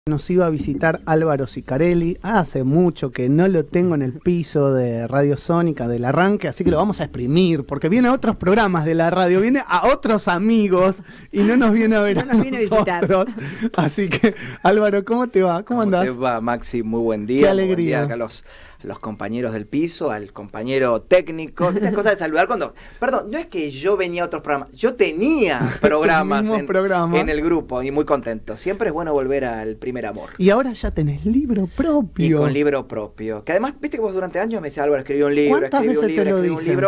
Nos iba a visitar Álvaro Sicarelli. Hace mucho que no lo tengo en el piso de Radio Sónica del arranque, así que lo vamos a exprimir, porque viene a otros programas de la radio, viene a otros amigos y no nos viene a ver no nos viene a visitar. Así que, Álvaro, ¿cómo te va? ¿Cómo andás? ¿Cómo te va, Maxi? Muy buen día. Qué alegría. Muy buen día acá a los compañeros del piso, al compañero técnico. Estas cosas de saludar cuando... Perdón, no es que yo venía a otros programas, yo tenía programas en el grupo y muy contento. Siempre es bueno volver al primer amor. Y ahora ya tenés libro propio. Y con libro propio. Que además, viste que vos durante años me decías, Álvaro, escribí un libro, ¿Cuántas veces te lo dije?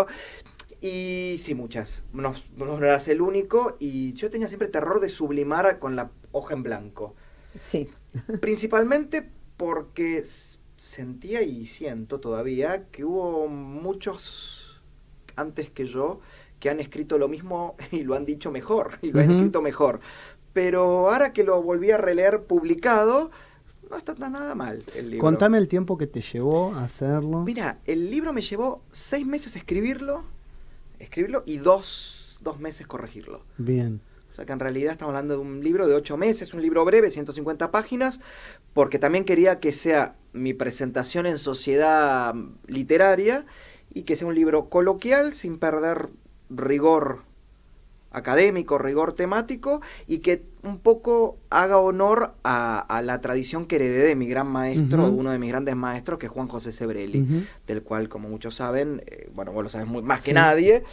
Y sí, muchas. No eras el único y yo tenía siempre terror de sublimar con la hoja en blanco. Sí. Principalmente porque sentía y siento todavía que hubo muchos antes que yo que han escrito lo mismo y lo han dicho mejor, y lo han escrito mejor. Pero ahora que lo volví a releer publicado, no está nada mal el libro. Contame el tiempo que te llevó a hacerlo. Mira, el libro me llevó 6 meses escribirlo y dos meses corregirlo. Bien. O sea que en realidad estamos hablando de un libro de 8 meses, un libro breve, 150 páginas, porque también quería que sea mi presentación en sociedad literaria y que sea un libro coloquial sin perder rigor académico, rigor temático, y que un poco haga honor a la tradición que heredé de mi gran maestro, uno de mis grandes maestros, que es Juan José Sebrelli, del cual, como muchos saben, bueno, vos lo sabes más que nadie,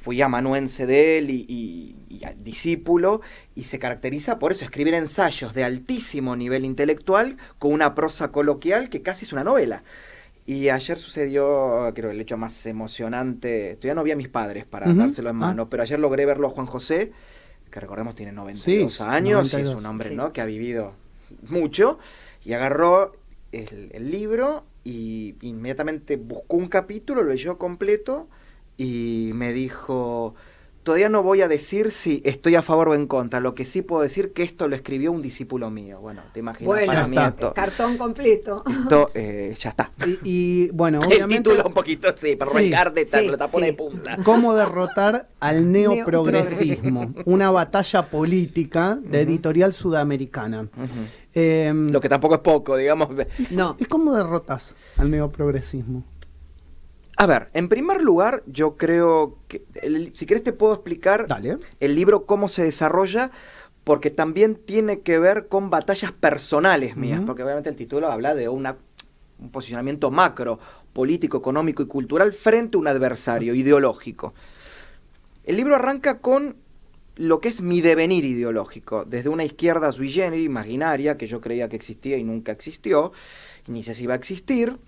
fui amanuense de él y discípulo, y se caracteriza por eso, escribir ensayos de altísimo nivel intelectual con una prosa coloquial que casi es una novela. Y ayer sucedió, creo, el hecho más emocionante. Todavía no vi a mis padres para dárselo en mano, pero ayer logré verlo a Juan José, que recordemos tiene 92 años, 92. Y es un hombre, ¿no?, que ha vivido mucho, y agarró el libro y inmediatamente buscó un capítulo, lo leyó completo y me dijo: todavía no voy a decir si estoy a favor o en contra, lo que sí puedo decir que esto lo escribió un discípulo mío. Bueno, te imaginas, bueno, para mí esto, cartón completo. Esto ya está. Y bueno, obviamente, el título un poquito, sí, para arrancar de lo tapone de punta. ¿Cómo derrotar al neoprogresismo? Una batalla política de Editorial Sudamericana. Lo que tampoco es poco, digamos. No. ¿Y cómo derrotas al neoprogresismo? A ver, en primer lugar, yo creo que, si querés te puedo explicar el libro cómo se desarrolla, porque también tiene que ver con batallas personales mías, porque obviamente el título habla de un posicionamiento macro, político, económico y cultural frente a un adversario ideológico. El libro arranca con lo que es mi devenir ideológico, desde una izquierda sui generis, imaginaria, que yo creía que existía y nunca existió, ni sé si va a existir,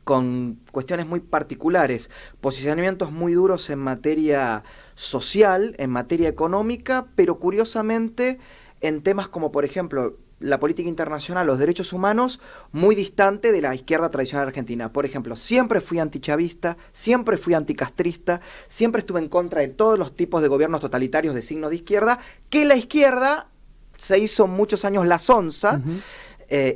con cuestiones muy particulares, posicionamientos muy duros en materia social, en materia económica, pero curiosamente en temas como, por ejemplo, la política internacional, los derechos humanos, muy distante de la izquierda tradicional argentina. Por ejemplo, siempre fui antichavista, siempre fui anticastrista, siempre estuve en contra de todos los tipos de gobiernos totalitarios de signo de izquierda, que la izquierda se hizo muchos años la sonza,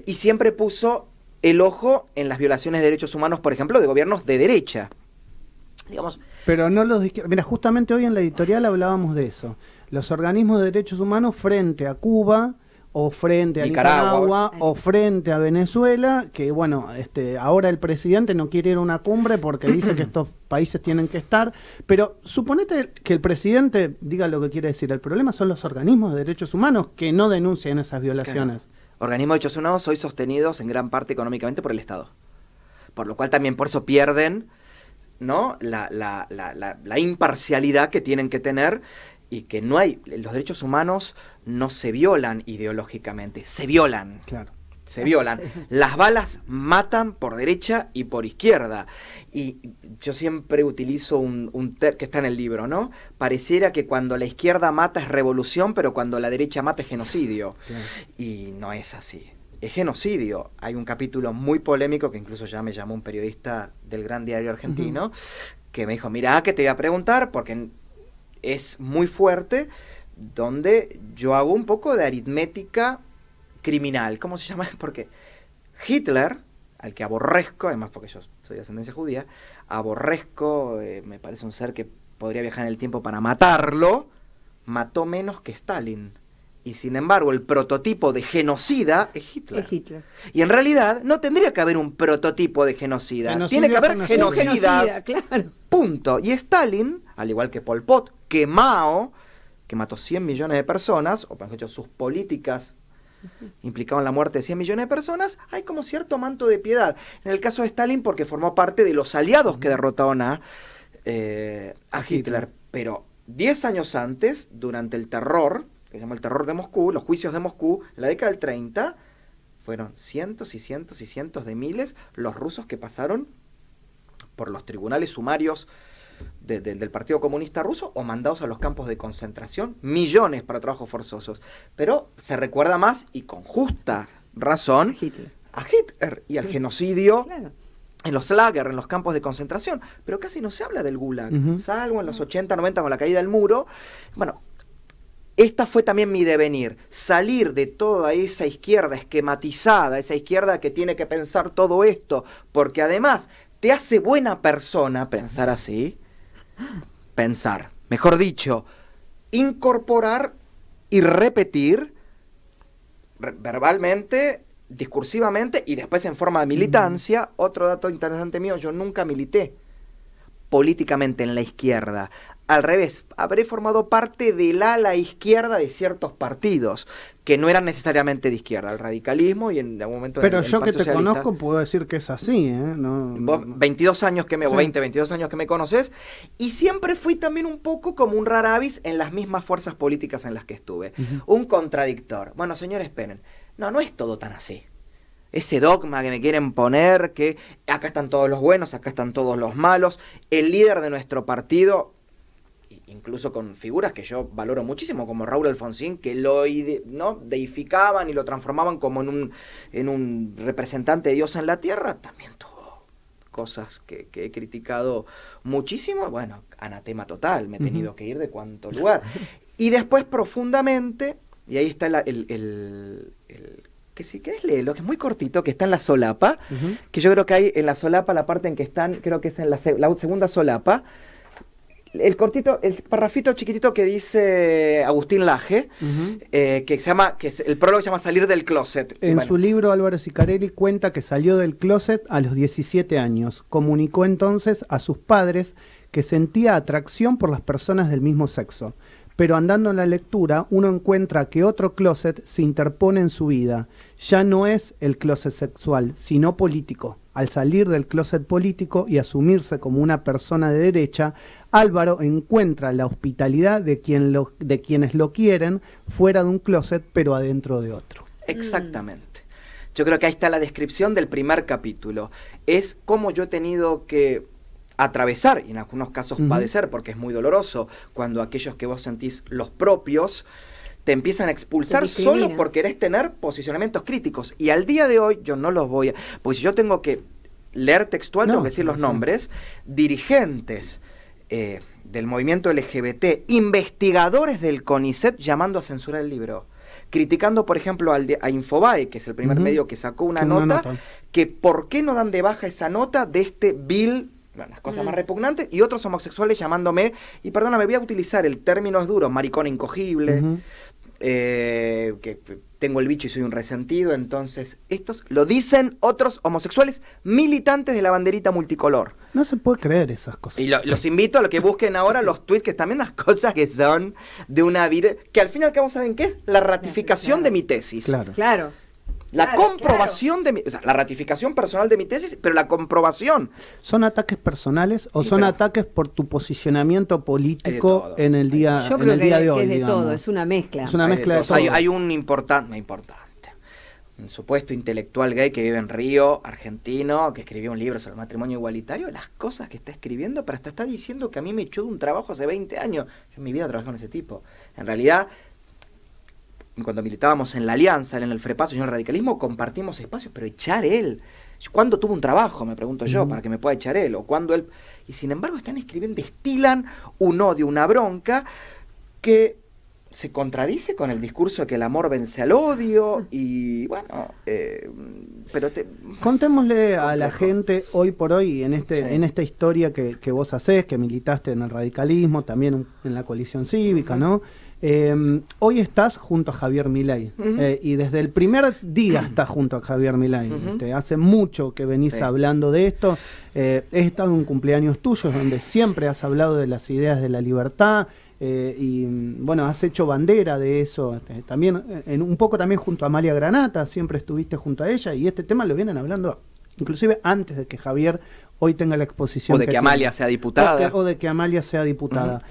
y siempre puso el ojo en las violaciones de derechos humanos, por ejemplo, de gobiernos de derecha. Digamos. Pero no los de izquierda. Mira, justamente hoy en la editorial hablábamos de eso. Los organismos de derechos humanos frente a Cuba, o frente a Nicaragua, o frente a Venezuela, que bueno, ahora el presidente no quiere ir a una cumbre porque dice que estos países tienen que estar, pero suponete que el presidente diga lo que quiere decir. El problema son los organismos de derechos humanos que no denuncian esas violaciones. Claro. Organismos de derechos humanos hoy sostenidos en gran parte económicamente por el Estado. Por lo cual también por eso pierden, ¿no?, la imparcialidad que tienen que tener, y que no hay, los derechos humanos no se violan ideológicamente, se violan. Claro. Se violan. Las balas matan por derecha y por izquierda. Y yo siempre utilizo un que está en el libro, ¿no? Pareciera que cuando la izquierda mata es revolución, pero cuando la derecha mata es genocidio. Claro. Y no es así. Es genocidio. Hay un capítulo muy polémico que incluso ya me llamó un periodista del gran diario argentino, que me dijo: mirá, que te voy a preguntar, porque es muy fuerte, donde yo hago un poco de aritmética criminal. ¿Cómo se llama? Porque Hitler, al que aborrezco, además porque yo soy de ascendencia judía, aborrezco, me parece un ser que podría viajar en el tiempo para matarlo, mató menos que Stalin Y sin embargo, el prototipo de genocida es Hitler. Es Hitler. Y en realidad no tendría que haber un prototipo de genocida. Tiene que haber genocidas. Claro. Punto. Y Stalin, al igual que Pol Pot, que Mao, que mató 100 millones de personas, o por ejemplo sus políticas implicaban la muerte de 100 millones de personas, hay como cierto manto de piedad. En el caso de Stalin, porque formó parte de los aliados que derrotaron a Hitler. Pero 10 años antes, durante el terror, que se llama el terror de Moscú, los juicios de Moscú, en la década del 30, fueron cientos y cientos y cientos de miles los rusos que pasaron por los tribunales sumarios del Partido Comunista Ruso o mandados a los campos de concentración, millones para trabajos forzosos. Pero se recuerda más, y con justa razón, a Hitler y al genocidio en los lager, en los campos de concentración. Pero casi no se habla del Gulag, salvo en los 80, 90 con la caída del muro. Bueno, esta fue también mi devenir, salir de toda esa izquierda esquematizada, esa izquierda que tiene que pensar todo esto, porque además te hace buena persona pensar así, mejor dicho, incorporar y repetir verbalmente, discursivamente y después en forma de militancia. Otro dato interesante mío, yo nunca milité políticamente en la izquierda. Al revés, habré formado parte del ala izquierda de ciertos partidos que no eran necesariamente de izquierda, el radicalismo y en algún momento... Pero yo que te conozco puedo decir que es así, ¿eh? Vos 22 años que me... 22 años que me conoces, y siempre fui también un poco como un rara avis en las mismas fuerzas políticas en las que estuve. Un contradictor. Bueno, señores, esperen. No es todo tan así. Ese dogma que me quieren poner, que acá están todos los buenos, acá están todos los malos. El líder de nuestro partido, incluso con figuras que yo valoro muchísimo, como Raúl Alfonsín, que lo deificaban y lo transformaban como en un representante de Dios en la tierra, también tuvo cosas que he criticado muchísimo. Bueno, anatema total, me he tenido que ir de cuánto lugar. Y después profundamente, y ahí está que si querés leerlo, que es muy cortito, que está en la solapa, que yo creo que hay en la solapa la parte en que están, creo que es en la segunda solapa, el parrafito chiquitito que dice Agustín Laje, que se llama, el prólogo se llama Salir del closet. En su libro, Álvaro Sicarelli cuenta que salió del closet a los 17 años. Comunicó entonces a sus padres que sentía atracción por las personas del mismo sexo. Pero andando en la lectura, uno encuentra que otro closet se interpone en su vida. Ya no es el closet sexual, sino político. Al salir del closet político y asumirse como una persona de derecha, Álvaro encuentra la hospitalidad de quienes lo quieren fuera de un closet, pero adentro de otro. Exactamente. Yo creo que ahí está la descripción del primer capítulo. Es cómo yo he tenido que atravesar y en algunos casos padecer, porque es muy doloroso cuando aquellos que vos sentís los propios te empiezan a expulsar solo por querer tener posicionamientos críticos. Y al día de hoy yo no los voy a... Porque si yo tengo que leer textual, tengo que decir los nombres, dirigentes del movimiento LGBT, investigadores del CONICET llamando a censurar el libro. Criticando, por ejemplo, a Infobae, que es el primer medio que sacó una nota, que por qué no dan de baja esa nota de este vil... las cosas más repugnantes, y otros homosexuales llamándome, y perdóname, voy a utilizar el término es duro, maricón incogible, que tengo el bicho y soy un resentido. Entonces estos lo dicen otros homosexuales militantes de la banderita multicolor. No se puede creer esas cosas. Y los invito a que busquen ahora los tweets, que también las cosas que son de una vida, que al fin y al cabo, ¿saben qué es? La ratificación de mi tesis. Claro. La comprobación de o sea, la ratificación personal de mi tesis, pero la comprobación. ¿Son ataques personales o son ataques por tu posicionamiento político en el día, yo creo en el día de hoy? Es de digamos. todo, es una mezcla. Es una mezcla de todo. Hay un importante, un supuesto intelectual gay que vive en Río, argentino, que escribió un libro sobre el matrimonio igualitario. Las cosas que está escribiendo, pero hasta está diciendo que a mí me echó de un trabajo hace 20 años. Yo en mi vida trabajé con ese tipo. En realidad, cuando militábamos en la Alianza, en el Frepaso y en el radicalismo, compartimos espacios, pero echar él. ¿Cuándo tuvo un trabajo, me pregunto yo, para que me pueda echar él? O cuando él... Y sin embargo están escribiendo, destilan un odio, una bronca, que se contradice con el discurso de que el amor vence al odio, y bueno, pero contémosle a la gente hoy por hoy, en esta historia que vos hacés, que militaste en el radicalismo, también en la coalición cívica, ¿no? Hoy estás junto a Javier Milei, y desde el primer día estás junto a Javier Milei. Hace mucho que venís hablando de esto. He estado en cumpleaños tuyos donde siempre has hablado de las ideas de la libertad, y bueno, has hecho bandera de eso. También un poco también junto a Amalia Granata, siempre estuviste junto a ella, y este tema lo vienen hablando inclusive antes de que Javier hoy tenga la exposición. O de que Amalia sea diputada. O de que Amalia sea diputada.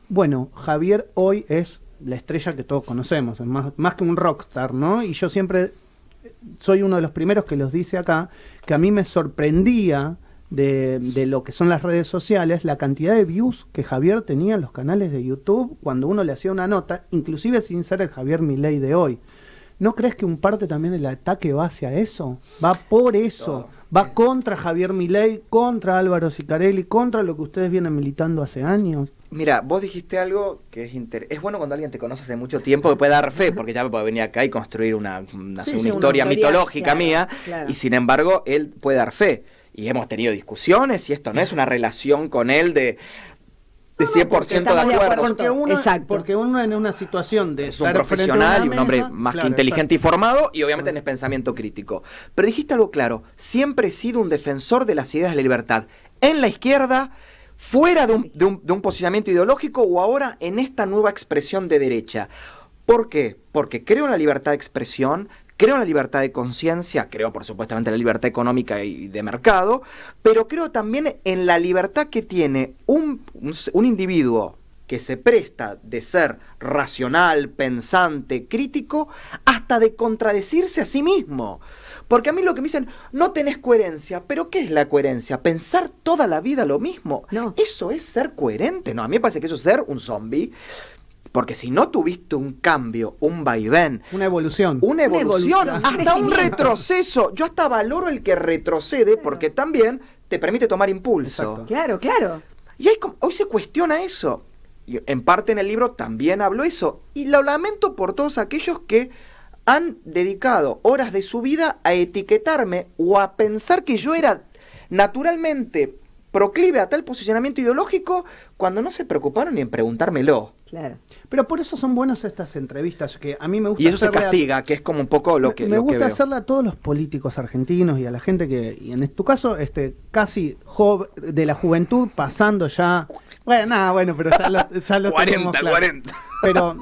Bueno, Javier hoy es la estrella que todos conocemos, es más que un rockstar, ¿no? Y yo siempre soy uno de los primeros que los dice acá, que a mí me sorprendía de lo que son las redes sociales, la cantidad de views que Javier tenía en los canales de YouTube cuando uno le hacía una nota, inclusive sin ser el Javier Milei de hoy. ¿No crees que un parte también el ataque va hacia eso? Va por eso. Va contra Javier Milei, contra Álvaro Sicarelli, contra lo que ustedes vienen militando hace años. Mira, vos dijiste algo que es bueno cuando alguien te conoce hace mucho tiempo que puede dar fe, porque ya puede venir acá y construir una historia mitológica mía, y sin embargo él puede dar fe. Y hemos tenido discusiones y esto no es una relación con él de 100% de acuerdo. Porque uno en una situación de es un profesional y un hombre más que inteligente y formado, y obviamente en el pensamiento crítico. Pero dijiste algo claro, siempre he sido un defensor de las ideas de la libertad. En la izquierda, fuera de un posicionamiento ideológico, o ahora en esta nueva expresión de derecha. ¿Por qué? Porque creo en la libertad de expresión, creo en la libertad de conciencia, creo por supuestamente en la libertad económica y de mercado, pero creo también en la libertad que tiene un individuo que se presta de ser racional, pensante, crítico, hasta de contradecirse a sí mismo. Porque a mí lo que me dicen, no tenés coherencia, pero ¿qué es la coherencia? ¿Pensar toda la vida lo mismo? No. ¿Eso es ser coherente? No, a mí me parece que eso es ser un zombie. Porque si no tuviste un cambio, un vaivén, una evolución, hasta un retroceso. Yo hasta valoro el que retrocede, porque también te permite tomar impulso. Exacto. Claro. Y hoy se cuestiona eso. Y en parte en el libro también hablo eso. Y lo lamento por todos aquellos que han dedicado horas de su vida a etiquetarme o a pensar que yo era naturalmente proclive a tal posicionamiento ideológico cuando no se preocuparon ni en preguntármelo. Claro. Pero por eso son buenas estas entrevistas, que a mí me gusta. Y eso se castiga, que es como un poco lo que me gusta veo. Hacerla a todos los políticos argentinos y a la gente que, y en tu caso, casi de la juventud, pasando ya. Bueno, pero ya lo 40, claro. 40. Pero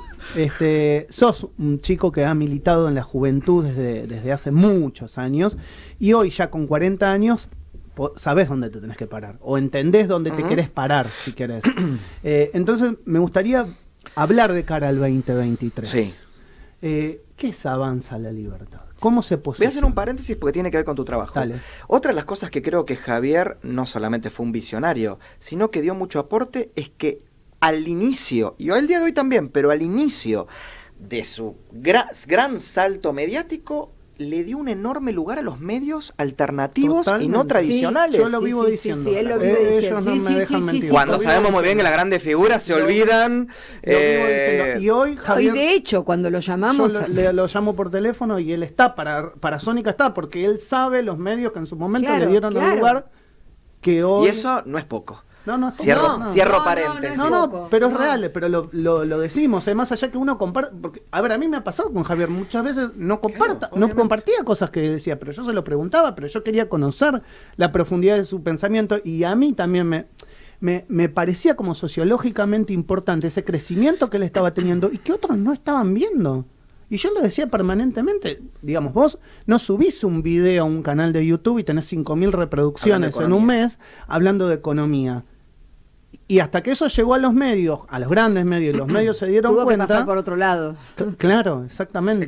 sos un chico que ha militado en la juventud desde hace muchos años, y hoy ya con 40 años sabés dónde te tenés que parar, o entendés dónde te querés parar, si querés. Entonces, me gustaría hablar de cara al 2023. Sí. ¿Qué es Avanza la Libertad? ¿Cómo se posiciona? Voy a hacer un paréntesis porque tiene que ver con tu trabajo. Dale. Otra de las cosas que creo que Javier no solamente fue un visionario, sino que dio mucho aporte, es que al inicio, y el día de hoy también, pero al inicio de su gran salto mediático, le dio un enorme lugar a los medios alternativos. Totalmente. Y no tradicionales. Yo lo vivo diciendo. Él lo vive diciendo. Ellos no me dejan mentir. Cuando sabemos muy bien que las grandes figuras se olvidan. Y hoy, Javier, hoy, de hecho, cuando lo llamamos... Yo lo llamo por teléfono y él está, para Sónica está, porque él sabe los medios que en su momento le dieron el lugar que hoy... Y eso no es poco. Cierro paréntesis. Pero es real, pero lo decimos, más allá que uno comparte, porque, a ver, a mí me ha pasado con Javier, muchas veces no compartía cosas que decía, pero yo se lo preguntaba, pero yo quería conocer la profundidad de su pensamiento, y a mí también me parecía como sociológicamente importante ese crecimiento que él estaba teniendo y que otros no estaban viendo. Y yo lo decía permanentemente, digamos, vos no subís un video a un canal de YouTube y tenés 5.000 reproducciones en un mes hablando de economía. Y hasta que eso llegó a los medios, a los grandes medios, y los medios se dieron cuenta. Tuvo que pasar por otro lado. Claro, exactamente.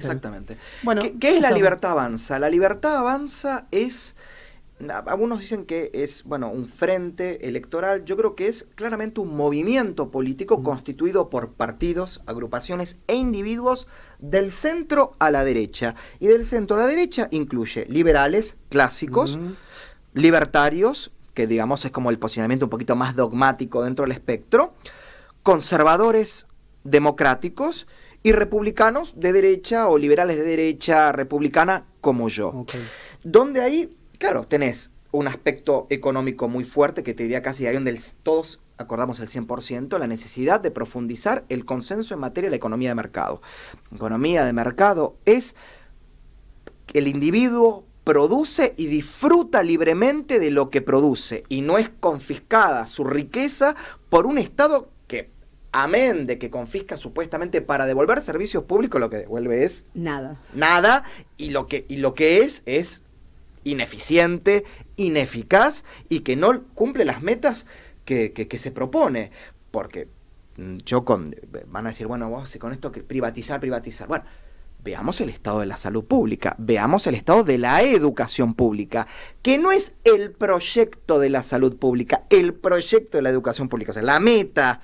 Bueno, ¿Qué es la libertad avanza? La libertad avanza es... Algunos dicen que es, un frente electoral. Yo creo que es claramente un movimiento político constituido por partidos, agrupaciones e individuos del centro a la derecha. Y del centro a la derecha incluye liberales clásicos, libertarios, que digamos es como el posicionamiento un poquito más dogmático dentro del espectro, conservadores democráticos y republicanos de derecha o liberales de derecha republicana como yo. Okay. Donde ahí, claro, tenés un aspecto económico muy fuerte, que te diría casi ahí donde todos acordamos el 100%, la necesidad de profundizar el consenso en materia de la economía de mercado. Economía de mercado es que el individuo produce y disfruta libremente de lo que produce, y no es confiscada su riqueza por un Estado que, amén de que confisca supuestamente para devolver servicios públicos, lo que devuelve es nada, y lo que es ineficiente, ineficaz, y que no cumple las metas que se propone. Porque van a decir, bueno, vos con esto que privatizar. Bueno, veamos el estado de la salud pública, veamos el estado de la educación pública, que no es el proyecto de la salud pública, el proyecto de la educación pública, o sea, la meta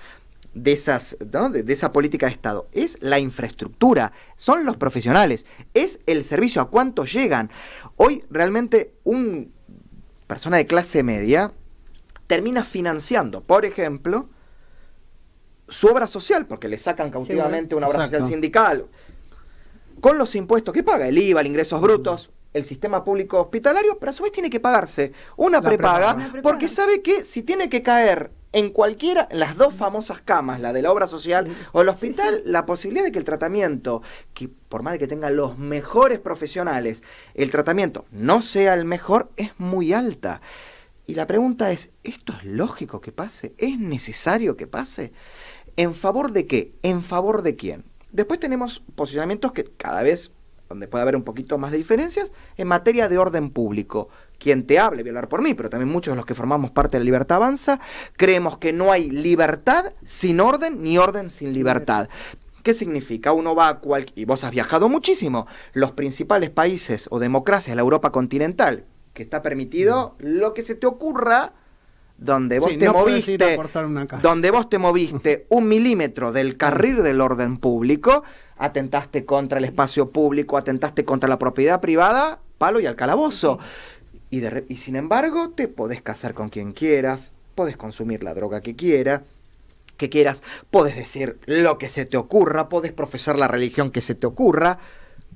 de esas, ¿no? de esa política de Estado es la infraestructura, son los profesionales, es el servicio, a cuántos llegan. Hoy realmente una persona de clase media termina financiando, por ejemplo, su obra social, porque le sacan cautivamente una obra social sindical, con los impuestos que paga, el IVA, el ingresos brutos, el sistema público hospitalario, pero a su vez tiene que pagarse una prepaga, porque sabe que si tiene que caer en cualquiera, las dos famosas camas, la de la obra social o el hospital, la posibilidad de que el tratamiento, que por más de que tenga los mejores profesionales, el tratamiento no sea el mejor, es muy alta. Y la pregunta es, ¿esto es lógico que pase? ¿Es necesario que pase? ¿En favor de qué? ¿En favor de quién? Después tenemos posicionamientos que cada vez, donde puede haber un poquito más de diferencias, en materia de orden público. Quien te hable, voy a hablar por mí, pero también muchos de los que formamos parte de la Libertad Avanza, creemos que no hay libertad sin orden, ni orden sin libertad. ¿Qué significa? Uno va y vos has viajado muchísimo, los principales países o democracias de la Europa continental, que está permitido lo que se te ocurra, donde vos donde vos te moviste 1 milímetro del carril del orden público, atentaste contra el espacio público, atentaste contra la propiedad privada, palo y al calabozo. Y sin embargo, te podés casar con quien quieras, podés consumir la droga que quieras, podés decir lo que se te ocurra, podés profesar la religión que se te ocurra,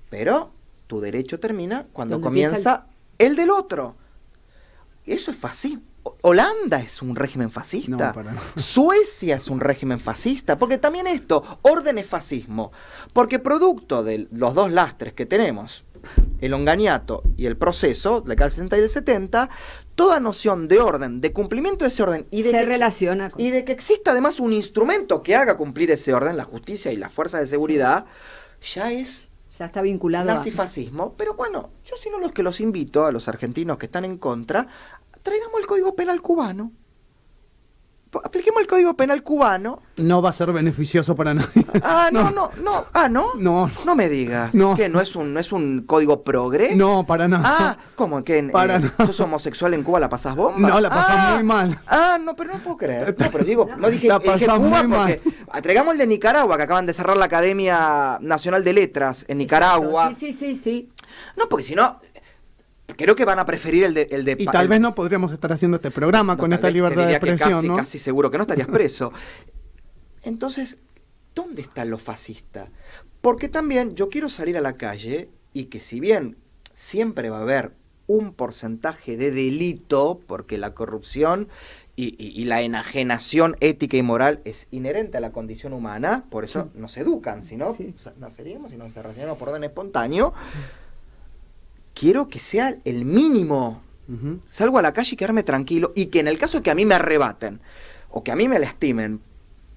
pero tu derecho termina cuando comienza el del otro. Eso es fascismo. Holanda es un régimen fascista. No, Suecia es un régimen fascista. Porque también orden es fascismo. Porque producto de los dos lastres que tenemos, el onganiato y el proceso, la década del 60 y del 70, toda noción de orden, de cumplimiento de ese orden, y de que exista además un instrumento que haga cumplir ese orden, la justicia y las fuerzas de seguridad, ya está vinculado nazifascismo. Pero bueno, yo sino los que los invito a los argentinos que están en contra, traigamos el Código Penal cubano. Apliquemos el Código Penal cubano. No va a ser beneficioso para nadie. No me digas. ¿Qué? ¿No es un código progre? No, para nada. ¿Cómo? ¿Que sos homosexual en Cuba la pasás bomba? No, la pasás muy mal. No, pero no puedo creer. No, pero dije Cuba porque traigamos el de Nicaragua, que acaban de cerrar la Academia Nacional de Letras en Nicaragua. Sí. No, porque si no, creo que van a preferir el de y tal vez no podríamos estar haciendo este programa con esta libertad de expresión, ¿no? Casi seguro que no estarías preso. Entonces, ¿dónde está lo fascista? Porque también yo quiero salir a la calle y que, si bien siempre va a haber un porcentaje de delito, porque la corrupción y la enajenación ética y moral es inherente a la condición humana, por eso nos educan, si no naceríamos y nos desarrollaríamos por orden espontáneo. Quiero que sea el mínimo. Salgo a la calle y quedarme tranquilo, y que en el caso de que a mí me arrebaten o que a mí me lastimen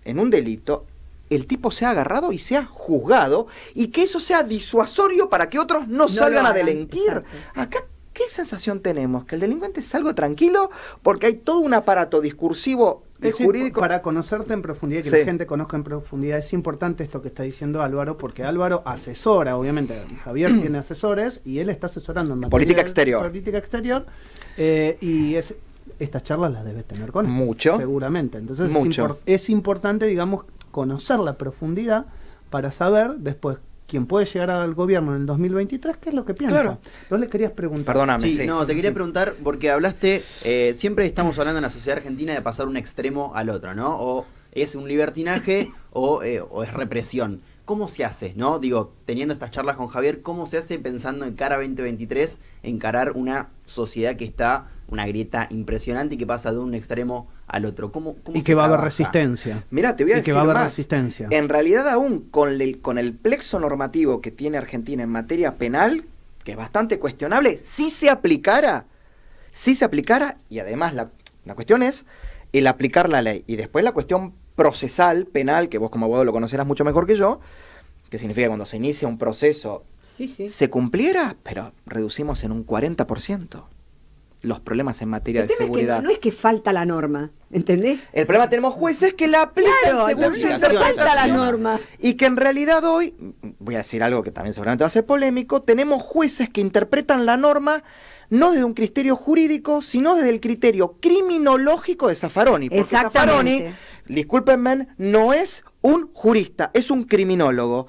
en un delito, el tipo sea agarrado y sea juzgado, y que eso sea disuasorio para que otros no salgan a delinquir. Exacto. Acá, ¿qué sensación tenemos? Que el delincuente salga tranquilo porque hay todo un aparato discursivo y jurídico. Para conocerte en profundidad, que la gente conozca en profundidad, es importante esto que está diciendo Álvaro, porque Álvaro asesora, obviamente, Javier tiene asesores y él está asesorando en materia política exterior, y estas charlas las debe tener con él. Mucho. Seguramente. Entonces es importante, digamos, conocer la profundidad para saber después quién puede llegar al gobierno en el 2023, qué es lo que piensa. Claro. Vos le querías preguntar. Perdóname. No, te quería preguntar, porque hablaste, siempre estamos hablando en la sociedad argentina de pasar un extremo al otro, ¿no? O es un libertinaje o es represión. ¿Cómo se hace, no? Digo, teniendo estas charlas con Javier, ¿cómo se hace pensando en cara 2023 encarar una sociedad que está una grieta impresionante y que pasa de un extremo al otro. ¿Cómo y se que va a haber trabaja? resistencia. Mirá, te voy a Y decir que va a haber más. resistencia. En realidad, aún con el plexo normativo que tiene Argentina en materia penal, que es bastante cuestionable, si se aplicara, y además la cuestión es el aplicar la ley. Y después la cuestión procesal, penal, que vos como abogado lo conocerás mucho mejor que yo, que significa que cuando se inicia un proceso, Sí, sí. se cumpliera, pero reducimos en un 40% los problemas en materia El de tema es que seguridad. no es que falta la norma, ¿entendés? El problema tenemos jueces que la aplican Claro, según entonces su no interpretación. falta la interpretación. norma. Y que en realidad hoy, voy a decir algo que también seguramente va a ser polémico, tenemos jueces que interpretan la norma no desde un criterio jurídico, sino desde el criterio criminológico de Zaffaroni. Porque Zaffaroni, Exactamente. discúlpenme, no es un jurista, es un criminólogo.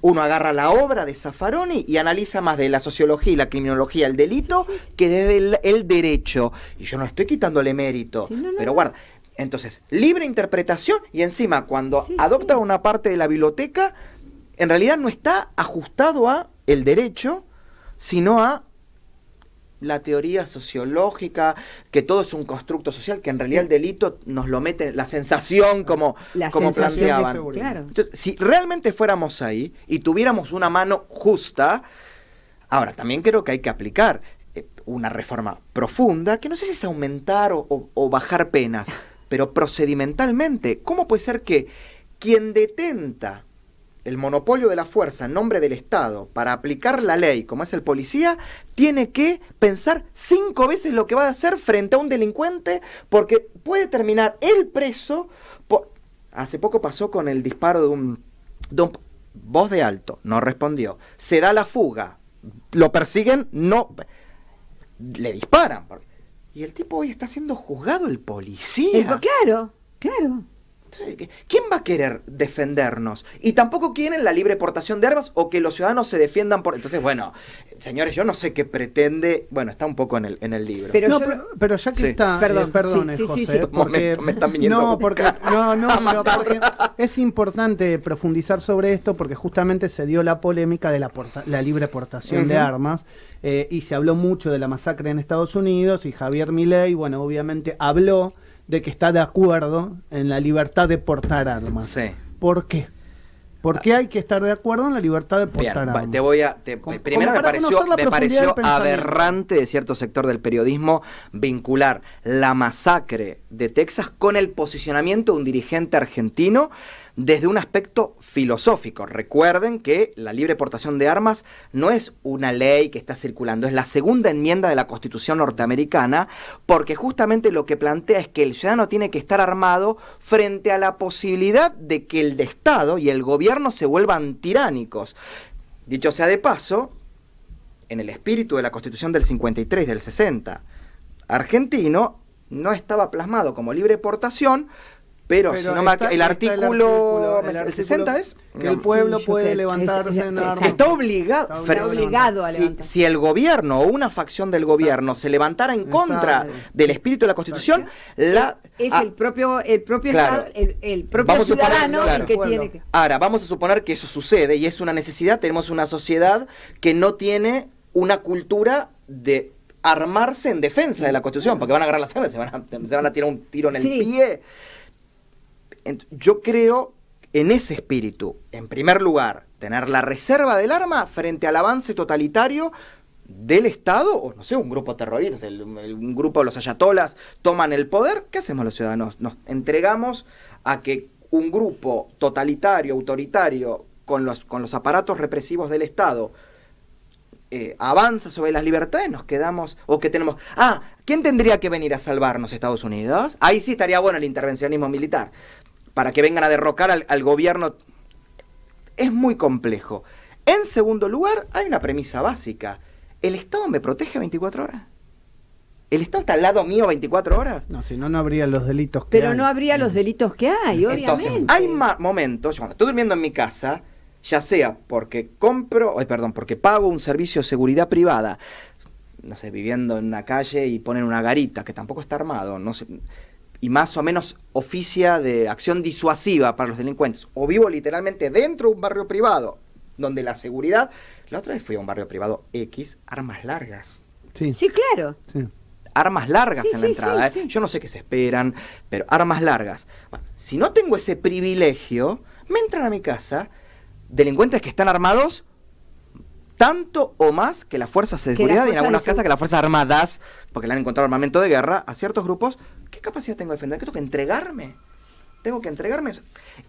Uno agarra la obra de Zaffaroni y analiza más de la sociología y la criminología el delito que desde el derecho. Y yo no estoy quitándole mérito, Sí, no, pero no. guarda. Entonces, libre interpretación y encima cuando Sí, adopta sí. una parte de la biblioteca, en realidad no está ajustado a el derecho, sino a la teoría sociológica, que todo es un constructo social, que en realidad el delito nos lo mete, la sensación como La como sensación de planteaban. seguridad. Claro. Entonces, si realmente fuéramos ahí y tuviéramos una mano justa, ahora también creo que hay que aplicar una reforma profunda, que no sé si es aumentar o bajar penas, pero procedimentalmente, ¿cómo puede ser que quien detenta el monopolio de la fuerza en nombre del Estado para aplicar la ley, como es el policía, tiene que pensar 5 veces lo que va a hacer frente a un delincuente, porque puede terminar él preso? Hace poco pasó con el disparo de un voz de alto, no respondió, se da la fuga, lo persiguen, no, le disparan, y el tipo hoy está siendo juzgado, el policía. Claro, claro. ¿Quién va a querer defendernos? Y tampoco quieren la libre portación de armas o que los ciudadanos se defiendan por... Entonces, bueno, señores, yo no sé qué pretende... Bueno, está un poco en el libro. Pero No, yo- pero ya que Sí. está, Perdón, perdone, sí, sí, José, sí. porque Me están viniendo no, a porque buscar, a pero matar. porque es importante profundizar sobre esto porque justamente se dio la polémica de la libre portación de Ujú. armas y se habló mucho de la masacre en Estados Unidos y Javier Milei, bueno, obviamente habló de que está de acuerdo en la libertad de portar armas. Sí. ¿Por qué? ¿Por qué hay que estar de acuerdo en la libertad de Bien, portar armas? te voy a... Como primero me para pareció, conocer la profundidad del pensamiento. aberrante de cierto sector del periodismo vincular la masacre de Texas con el posicionamiento de un dirigente argentino desde un aspecto filosófico. Recuerden que la libre portación de armas no es una ley que está circulando, es la segunda enmienda de la Constitución norteamericana, porque justamente lo que plantea es que el ciudadano tiene que estar armado frente a la posibilidad de que el Estado y el gobierno se vuelvan tiránicos. Dicho sea de paso, en el espíritu de la Constitución del 53 y del 60 argentino, no estaba plasmado como libre portación, pero si no me está- el está artículo, el ¿el 60 es? que el pueblo Sí, yo puede creo. levantarse en armas. Está obligado, Está Fer, obligado a si, levantar. si el gobierno o una facción del gobierno se levantara en contra Exacto. del espíritu de la Constitución, Es ah, el propio claro. Estado, el propio Vamos a suponer, ciudadano claro. el que Pueblo. tiene que... Ahora, vamos a suponer que eso sucede y es una necesidad. Tenemos una sociedad que no tiene una cultura de armarse en defensa de la Constitución, porque van a agarrar las armas, se van a tirar un tiro en el Sí. pie. Yo creo en ese espíritu, en primer lugar, tener la reserva del arma frente al avance totalitario del Estado, o no sé, un grupo terrorista, un grupo de los ayatolas toman el poder. ¿Qué hacemos los ciudadanos? Nos entregamos a que un grupo totalitario, autoritario, con los aparatos represivos del Estado, avanza sobre las libertades, nos quedamos, o que tenemos, ¿quién tendría que venir a salvarnos? ¿Estados Unidos? Ahí sí estaría bueno el intervencionismo militar, para que vengan a derrocar al gobierno. Es muy complejo. En segundo lugar, hay una premisa básica. ¿El Estado me protege 24 horas? ¿El Estado está al lado mío 24 horas? No, si no, no habría los delitos que Pero hay. no habría los delitos que hay, obviamente. Entonces, hay momentos, cuando estoy durmiendo en mi casa, ya sea porque porque pago un servicio de seguridad privada, no sé, viviendo en una calle y ponen una garita, que tampoco está armado, no sé, y más o menos oficia de acción disuasiva para los delincuentes, o vivo literalmente dentro de un barrio privado, donde la seguridad... La otra vez fui a un barrio privado X, armas largas. Sí, Sí, claro. sí. armas largas Sí, en la sí, entrada. sí, sí. Yo no sé qué se esperan, pero armas largas. Bueno, si no tengo ese privilegio, me entran a mi casa delincuentes que están armados tanto o más que las fuerzas de Que seguridad las y en fuerzas algunas de casas que las fuerzas armadas, porque le han encontrado armamento de guerra a ciertos grupos. ¿Qué capacidad tengo de defender? ¿Qué tengo que entregarme? Tengo que entregarme.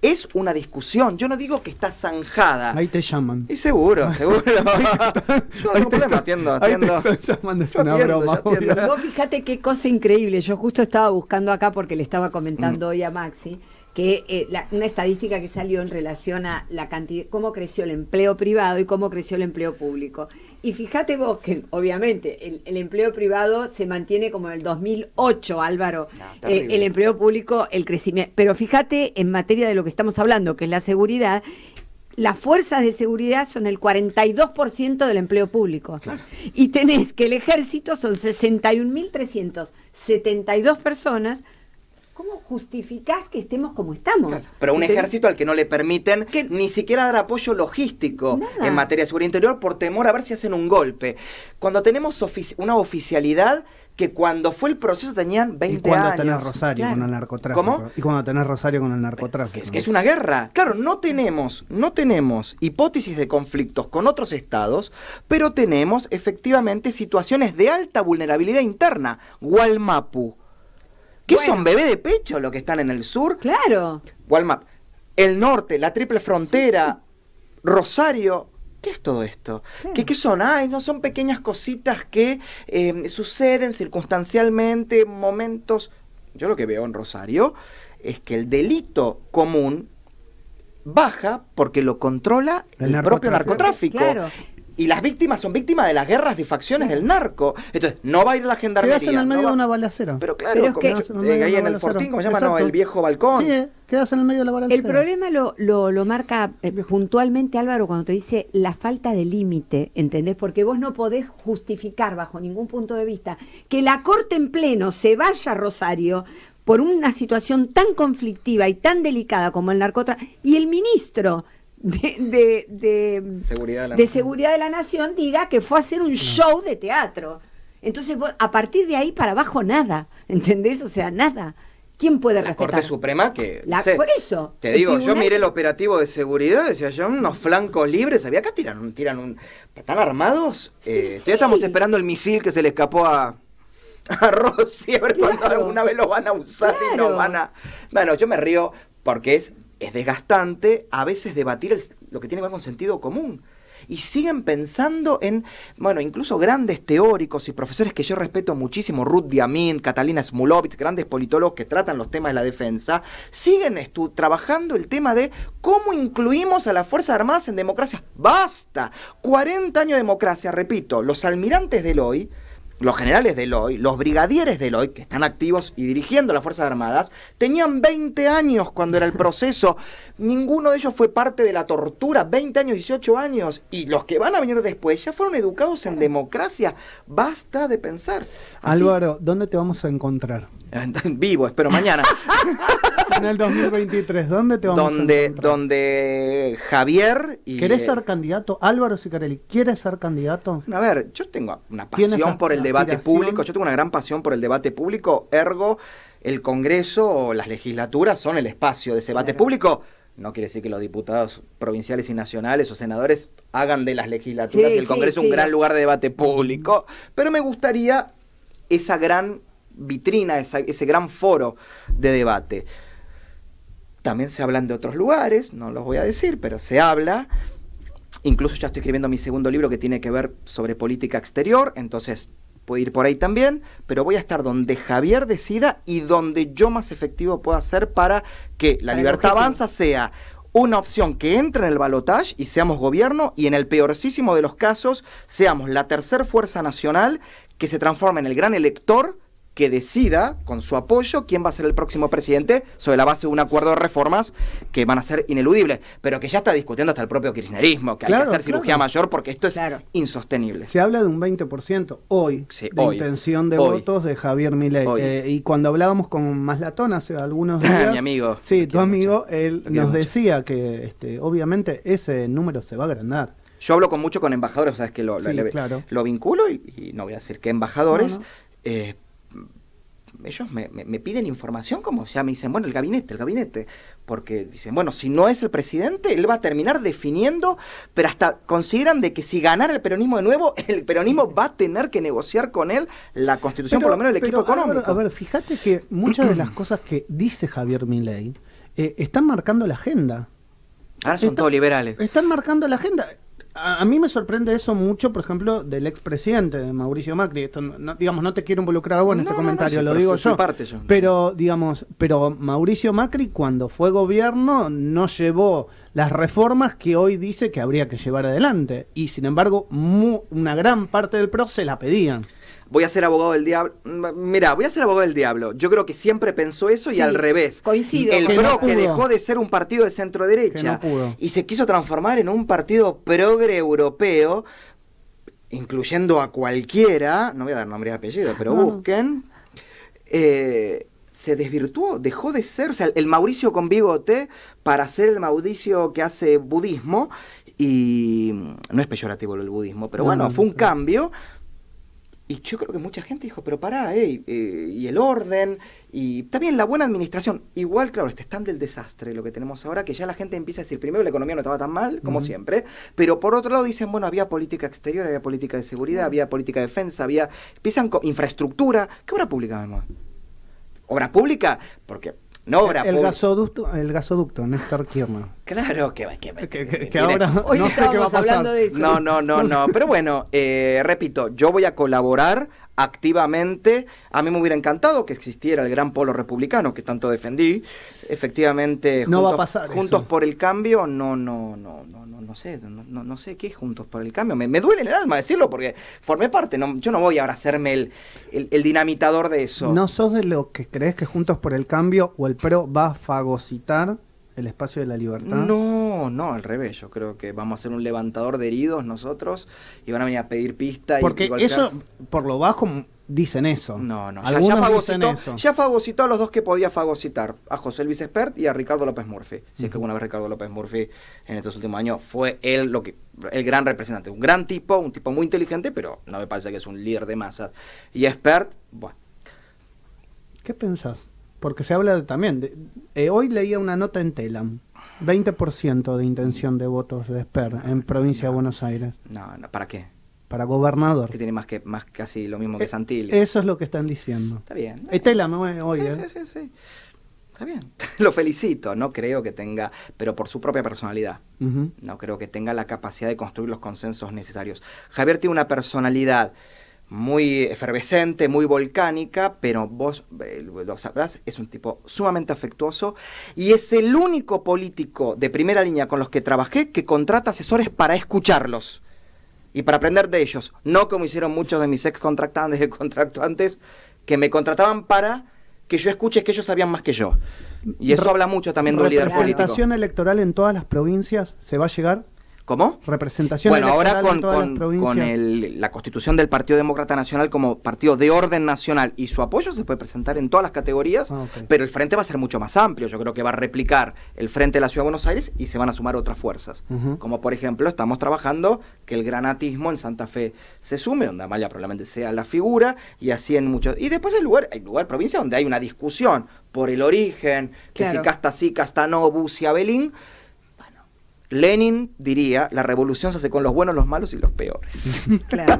Es una discusión. Yo no digo que está zanjada. Ahí te llaman. Y seguro. Yo no tengo problema, atiendo. Ahí te están llamando, es Yo una atiendo, broma. yo atiendo. obvio. Vos fíjate qué cosa increíble. Yo justo estaba buscando acá porque le estaba comentando hoy a Maxi que una estadística que salió en relación a la cantidad, cómo creció el empleo privado y cómo creció el empleo público. Y fíjate vos que obviamente el empleo privado se mantiene como en el 2008, Álvaro. No, terrible. El empleo público, el crecimiento. Pero fíjate en materia de lo que estamos hablando, que es la seguridad. Las fuerzas de seguridad son el 42% del empleo público. Claro. Y tenés que el ejército son 61.372 personas. ¿Cómo justificás que estemos como estamos? Claro, pero un ¿Entendés? ejército al que no le permiten Que- ni siquiera dar apoyo logístico Nada. en materia de seguridad interior por temor a ver si hacen un golpe. Cuando tenemos una oficialidad que cuando fue el proceso tenían 20 Y cuando años. tenés Rosario Claro. con el narcotráfico. ¿Cómo? Y cuando tenés Rosario con el narcotráfico. Que es una guerra. Claro, no tenemos hipótesis de conflictos con otros estados, pero tenemos efectivamente situaciones de alta vulnerabilidad interna. Gualmapu. ¿Qué Bueno. son bebé de pecho los que están en el sur? Claro. Walmart, el norte, la triple frontera, Rosario. ¿Qué es todo esto? Claro. ¿Qué son? Ay, no son pequeñas cositas que suceden circunstancialmente, momentos. Yo lo que veo en Rosario es que el delito común baja porque lo controla El el propio narcotráfico. narcotráfico. Claro. Y las víctimas son víctimas de las guerras de facciones del narco. Entonces, no va a ir la gendarmería. Quedás en el medio no va- de una balacera. Pero claro, Pero es como que- Quedás en el medio de ahí una en el balacera. Fortín, ¿cómo se llama? No, Exacto. el viejo balcón. Sí, quedás en el medio de la balacera. El problema lo marca puntualmente Álvaro cuando te dice la falta de límite, ¿entendés? Porque vos no podés justificar bajo ningún punto de vista que la Corte en pleno se vaya a Rosario por una situación tan conflictiva y tan delicada como el narcotráfico y el ministro Seguridad de la de nación. Seguridad de la Nación diga que fue a hacer un show de teatro. Entonces, vos, a partir de ahí para abajo nada, ¿entendés? O sea, nada. ¿Quién puede La respetar? Corte Suprema que... La- no sé, por eso. te el digo, yo tribunal- miré el operativo de seguridad, decía yo, unos flancos libres, había acá ¿están armados? Sí. Ya estamos esperando el misil que se le escapó a Rossi, a ver cuándo Claro. alguna vez lo van a usar y no Claro. van a... Bueno, yo me río porque es desgastante a veces debatir lo que tiene que ver con sentido común. Y siguen pensando en, bueno, incluso grandes teóricos y profesores que yo respeto muchísimo, Ruth Diamint, Catalina Smulovitz, grandes politólogos que tratan los temas de la defensa, siguen trabajando el tema de cómo incluimos a las Fuerzas Armadas en democracia. ¡Basta! 40 años de democracia, repito, los almirantes del hoy, los generales del hoy, los brigadieres del hoy, que están activos y dirigiendo las Fuerzas Armadas, tenían 20 años cuando era el proceso. Ninguno de ellos fue parte de la tortura, 20 años, 18 años. Y los que van a venir después ya fueron educados en democracia. Basta de pensar. Así- Álvaro, ¿dónde te vamos a encontrar? Vivo, espero mañana. En el 2023, ¿dónde te vamos a encontrar? donde Javier y... ¿Querés ser candidato? Álvaro Sicarelli, ¿quieres ser candidato? A ver, yo tengo una ¿Tienes pasión por el debate aspiración? público, yo tengo una gran pasión por el debate público, ergo, el Congreso o las legislaturas son el espacio de ese debate Claro. público. No quiere decir que los diputados provinciales y nacionales o senadores hagan de las legislaturas Sí, y el sí, Congreso sí. un gran lugar de debate público, pero me gustaría esa gran vitrina, ese gran foro de debate. También se hablan de otros lugares, no los voy a decir, pero se habla. Incluso ya estoy escribiendo mi segundo libro que tiene que ver sobre política exterior, entonces puedo ir por ahí también, pero voy a estar donde Javier decida y donde yo más efectivo pueda ser para que la Para el Libertad objetivo. Avanza sea una opción que entre en el balotaje y seamos gobierno y en el peorcísimo de los casos seamos la tercer fuerza nacional que se transforma en el gran elector que decida, con su apoyo, quién va a ser el próximo presidente sobre la base de un acuerdo de reformas que van a ser ineludibles, pero que ya está discutiendo hasta el propio kirchnerismo, que hay Claro, que hacer cirugía claro. mayor porque esto es Claro. insostenible. Se habla de un 20% hoy Sí, de hoy. intención de Hoy. votos de Javier Milei. Hoy. Y cuando hablábamos con Maslatón hace algunos días, Mi amigo. sí, Lo tu quiero amigo, mucho. él Lo quiero nos mucho. decía que obviamente ese número se va a agrandar. Yo hablo mucho con embajadores, sabes que Sí, claro. lo vinculo y no voy a decir qué embajadores, No, no. ellos me piden información, como ya me dicen, bueno, el gabinete, porque dicen, bueno, si no es el presidente, él va a terminar definiendo, pero hasta consideran de que si ganara el peronismo de nuevo, el peronismo va a tener que negociar con él la constitución, por lo menos el equipo económico. A ver, fíjate que muchas de las cosas que dice Javier Milei están marcando la agenda. Ahora son todos liberales. Están marcando la agenda. A mí me sorprende eso mucho, por ejemplo, del expresidente, de Mauricio Macri. Esto digamos, no te quiero involucrar vos en este comentario, lo digo yo. Pero, digamos, Mauricio Macri, cuando fue gobierno, no llevó las reformas que hoy dice que habría que llevar adelante. Y, sin embargo, una gran parte del PRO se la pedían. Voy a ser abogado del diablo. Mira, voy a ser abogado del diablo. Yo creo que siempre pensó eso y al revés. Coincido. El PRO, que dejó de ser un partido de centro derecha y se quiso transformar en un partido progre europeo, incluyendo a cualquiera, no voy a dar nombre y apellido, pero busquen, se desvirtuó, dejó de ser, o sea, el Mauricio con bigote para ser el Mauricio que hace budismo, y no es peyorativo el budismo, pero bueno, fue un cambio. Y yo creo que mucha gente dijo, pero pará, y el orden, y está bien la buena administración. Igual, claro, este stand del desastre, lo que tenemos ahora, que ya la gente empieza a decir, primero la economía no estaba tan mal, como siempre, pero por otro lado dicen, bueno, había política exterior, había política de seguridad, había política de defensa, empiezan con infraestructura. ¿Qué obra pública, mi amor? ¿Obra pública? Porque... No obra pública. El gasoducto, Néstor Kirchner. Claro que ahora no sé qué va a pasar. No. Pero bueno, repito, yo voy a colaborar activamente. A mí me hubiera encantado que existiera el gran polo republicano que tanto defendí. Efectivamente, no va a pasar Juntos eso. por el Cambio, no sé qué es Juntos por el Cambio. Me duele en el alma decirlo porque formé parte. Yo no voy ahora a hacerme el dinamitador de eso. ¿No sos de lo que crees que Juntos por el Cambio o el PRO va a fagocitar el espacio de la libertad? No, al revés. Yo creo que vamos a hacer un levantador de heridos nosotros y van a venir a pedir pista. Porque eso, por lo bajo, dicen eso. No. Ya fagocitó a los dos que podía fagocitar. A José Luis Espert y a Ricardo López Murphy. Si es que alguna vez Ricardo López Murphy en estos últimos años fue el gran representante. Un gran tipo, un tipo muy inteligente, pero no me parece que es un líder de masas. Y Espert, bueno. ¿Qué pensás? Porque se habla también hoy leía una nota en Telam, 20% de intención de votos de Espert en provincia de Buenos Aires. No, ¿para qué? Para gobernador. Que tiene más casi lo mismo que Santilli. Eso es lo que están diciendo. Está bien. Telam hoy. Sí. Está bien. Lo felicito. No creo que tenga, pero por su propia personalidad. No creo que tenga la capacidad de construir los consensos necesarios. Javier tiene una personalidad muy efervescente, muy volcánica, pero vos lo sabrás, es un tipo sumamente afectuoso y es el único político de primera línea con los que trabajé que contrata asesores para escucharlos y para aprender de ellos, no como hicieron muchos de mis ex contractantes que me contrataban para que yo escuche que ellos sabían más que yo. Y eso habla mucho también de un líder político. ¿Representación electoral en todas las provincias se va a llegar? ¿Cómo? Representación electoral ahora en todas las provincias. Con la constitución del Partido Demócrata Nacional como partido de orden nacional y su apoyo se puede presentar en todas las categorías, pero el frente va a ser mucho más amplio. Yo creo que va a replicar el frente de la Ciudad de Buenos Aires y se van a sumar otras fuerzas. Como por ejemplo, estamos trabajando que el granatismo en Santa Fe se sume, donde Amalia probablemente sea la figura, y así en muchos. Y después hay lugar provincia donde hay una discusión por el origen, que si casta sí, casta no, Bussi, Abelín. Lenin diría, la revolución se hace con los buenos, los malos y los peores. Claro.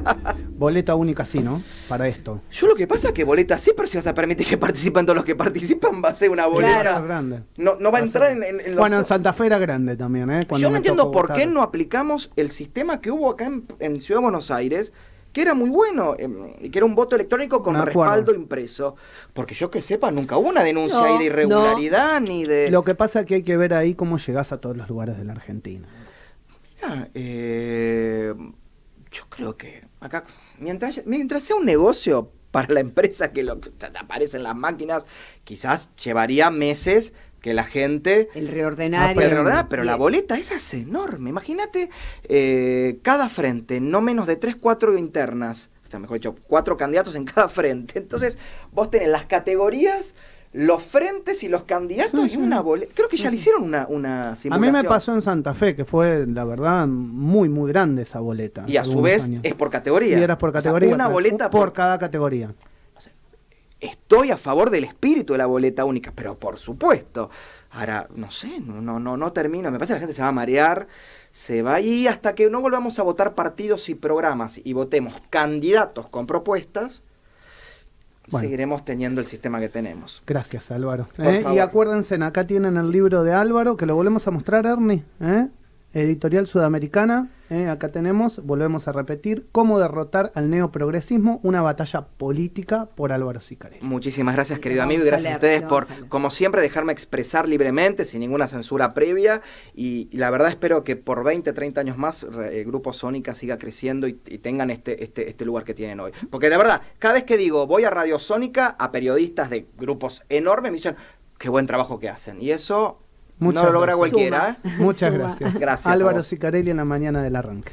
Boleta única sí, ¿no? Para esto. Yo lo que pasa es que boleta sí, pero si vas a permitir que participen todos los que participan, va a ser una boleta. Claro, grande. No va a entrar en los... Bueno, en Santa Fe era grande también, ¿eh? Yo no entiendo por qué no aplicamos el sistema que hubo acá en Ciudad de Buenos Aires, que era muy bueno, que era un voto electrónico con respaldo impreso. Porque yo que sepa, nunca hubo una denuncia ahí de irregularidad ni de... Lo que pasa es que hay que ver ahí cómo llegás a todos los lugares de la Argentina. Mira, yo creo que acá, mientras sea un negocio para la empresa que aparecen las máquinas, quizás llevaría meses que la gente... El reordenario. Pero la boleta esa es enorme. Imagínate cada frente, no menos de 3-4 internas. O sea, mejor dicho, 4 candidatos en cada frente. Entonces, vos tenés las categorías, los frentes y los candidatos y una boleta. Creo que ya le hicieron una simulación. A mí me pasó en Santa Fe, que fue, la verdad, muy, muy grande esa boleta. Y a su vez es por categoría. Y era por categoría. O sea, una boleta por cada categoría. estoy a favor del espíritu de la boleta única, pero por supuesto. Ahora, no sé, no termino. Me parece que la gente se va a marear, se va, y hasta que no volvamos a votar partidos y programas y votemos candidatos con propuestas, seguiremos teniendo el sistema que tenemos. Gracias, Álvaro. Por Y acuérdense, acá tienen el libro de Álvaro, que lo volvemos a mostrar, Ernie. Editorial Sudamericana. Acá tenemos, volvemos a repetir, Cómo derrotar al neoprogresismo, una batalla política, por Álvaro Sicarelli. Muchísimas gracias, querido amigo, y gracias a ustedes por, como siempre, dejarme expresar libremente, sin ninguna censura previa, y la verdad espero que por 20, 30 años más Grupo Sónica siga creciendo y tengan este lugar que tienen hoy. Porque la verdad, cada vez que digo voy a Radio Sónica, a periodistas de grupos enormes me dicen qué buen trabajo que hacen, y eso no lo logra cualquiera. Muchas gracias. Gracias. Álvaro Sicarelli en la mañana del arranque.